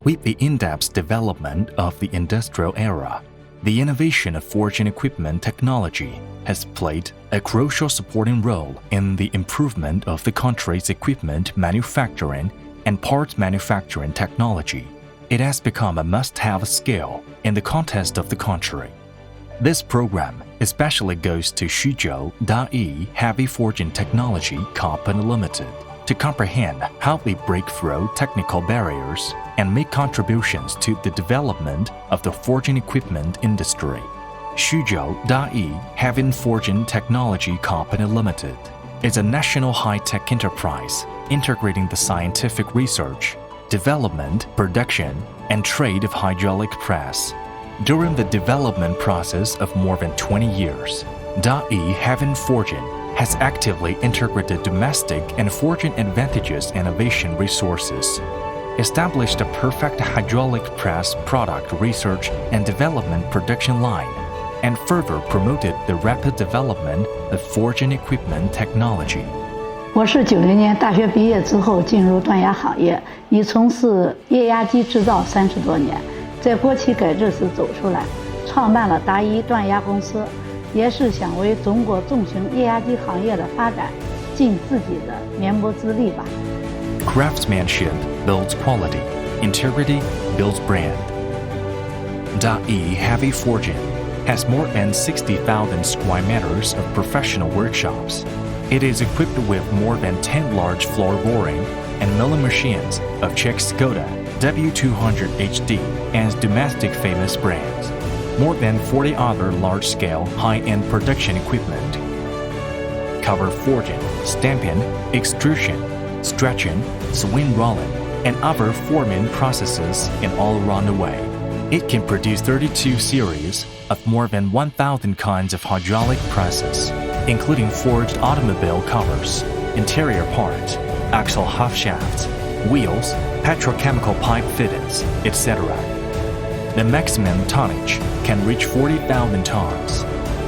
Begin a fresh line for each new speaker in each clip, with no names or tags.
With the in-depth development of the industrial era, the innovation of forging equipment technology has played a crucial supporting role in the improvement of the country's equipment manufacturing and parts manufacturing technology. It has become a must-have skill in the context of the country. This program especially goes to Xuzhou DAYI Heavy Forging Technology Company Limited to comprehend how they break through technical barriers and make contributions to the development of the forging equipment industry. Xuzhou DAYI Heavy Forging Technology Company Limited is a national high-tech enterprise integrating the scientific research, development, production, and trade of hydraulic press. During the development process of more than 20 years, DAYI Heavy Forging has actively integrated domestic and foreign advantageous innovation resources, established a perfect hydraulic press product research and development production line, and further promoted the rapid development of forging equipment technology.
我是90年大学毕业之后进入断崖行业，已从事液压机制造30多年，在国企改制时走出来，创办了DAYI断压公司。 也是想为中国重型液压机行业的发展尽自己的绵薄之力吧。
Craftsmanship builds quality, integrity builds brand. DAYI Heavy Forging has more than 60,000 square meters of professional workshops. It is equipped with more than 10 large floor boring and milling machines of Czech Skoda, W200 HD, and domestic famous brands. More than 40 other large-scale, high-end production equipment. Cover forging, stamping, extrusion, stretching, swing rolling, and other forming processes in all around the way. It can produce 32 series of more than 1,000 kinds of hydraulic presses, including forged automobile covers, interior parts, axle half shafts, wheels, petrochemical pipe fittings, etc. The maximum tonnage can reach 40,000 tons.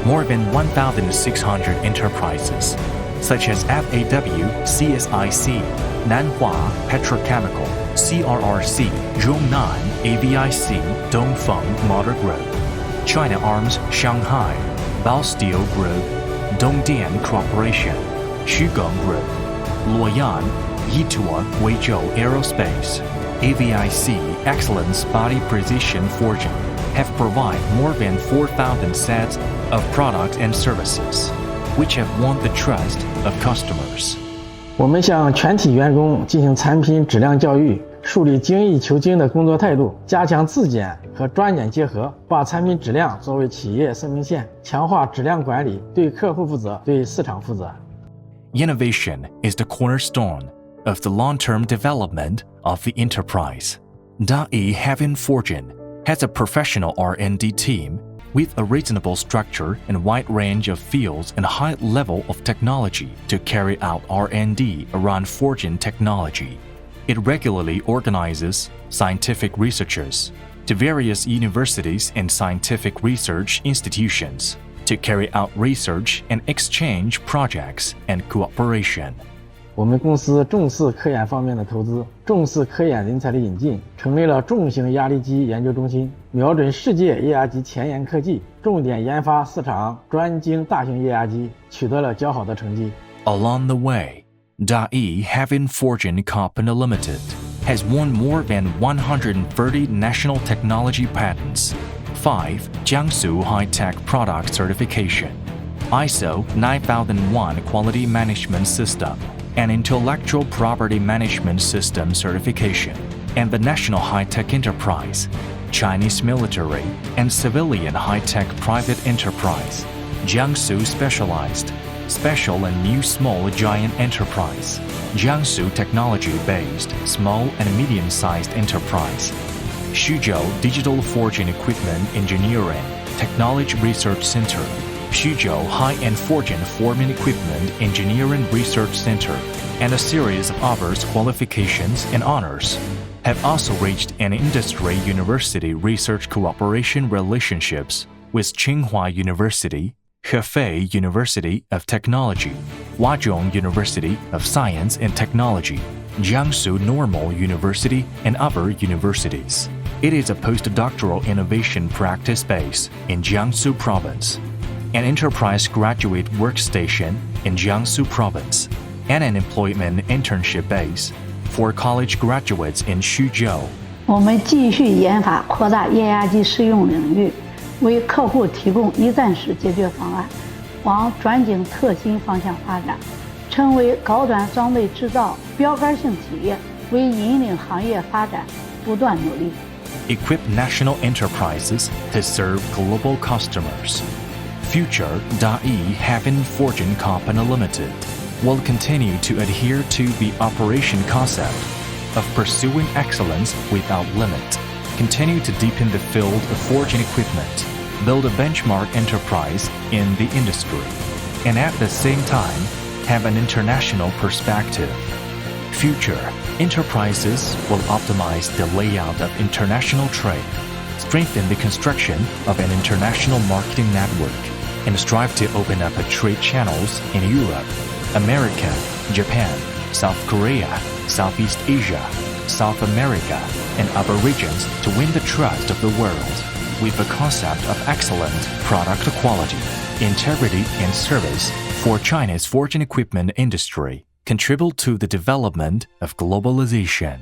More than 1,600 enterprises, such as FAW, CSIC, Nanhua Petrochemical, CRRC, Zhongnan AVIC, Dongfeng Motor Group, China Arms Shanghai, Bao Steel Group, Dongdian Corporation, Shugong Group, Luoyan, Yitua Guizhou Aerospace, AVIC Excellence Body Precision Forging have provided more than 4,000 sets of products and services, which have won the trust of customers.
我们向全体员工进行产品质量教育，树立精益求精的工作态度，加强自检和专检结合，把产品质量作为企业生命线，强化质量管理，对客户负责，对市场负责。
Innovation is the cornerstone of the long-term development of the enterprise. DAYI Heavy Forging has a professional R&D team with a reasonable structure and wide range of fields and high level of technology to carry out R&D around forging technology. It regularly organizes scientific researchers to various universities and scientific research institutions to carry out research and exchange projects and cooperation.
我们公司重视科研方面的投资，重视科研人才的引进，成立了重型压力机研究中心，瞄准世界液压机前沿科技，重点研发市场专精大型液压机，取得了较好的成绩。
Along the way, DAYI Heavy Forging Company Limited has won more than 130 national technology patents, 5 Jiangsu High-Tech Product Certification, ISO 9001 Quality Management System, and Intellectual Property Management System certification, and the National High-Tech Enterprise, Chinese Military and Civilian High-Tech Private Enterprise, Jiangsu Specialized, Special and New Small Giant Enterprise, Jiangsu Technology-Based Small and Medium-Sized Enterprise, Xuzhou Digital Forging Equipment Engineering Technology Research Center, Xuzhou High-End Forging Forming Equipment Engineering Research Center, and a series of others qualifications and honors, have also reached an industry university research cooperation relationships with Tsinghua University, Hefei University of Technology, Huazhong University of Science and Technology, Jiangsu Normal University, and other universities. It is a postdoctoral innovation practice base in Jiangsu Province, an enterprise graduate workstation in Jiangsu Province, and an employment internship base for college graduates in Xuzhou.
我们继续研发扩大液压机适用领域，为客户提供一站式解决方案，往专精特新方向发展，成为高端装备制造标杆性企业，为引领行业发展不断努力。
Equip national enterprises to serve global customers. Future DAYI Heavy Forging Company Limited will continue to adhere to the operation concept of pursuing excellence without limit, continue to deepen the field of forging equipment, build a benchmark enterprise in the industry, and at the same time have an international perspective. Future enterprises will optimize the layout of international trade, strengthen the construction of an international marketing network, and strive to open up trade channels in Europe, America, Japan, South Korea, Southeast Asia, South America, and other regions to win the trust of the world with the concept of excellent product quality, integrity, and service for China's forging equipment industry. Contribute to the development of globalization.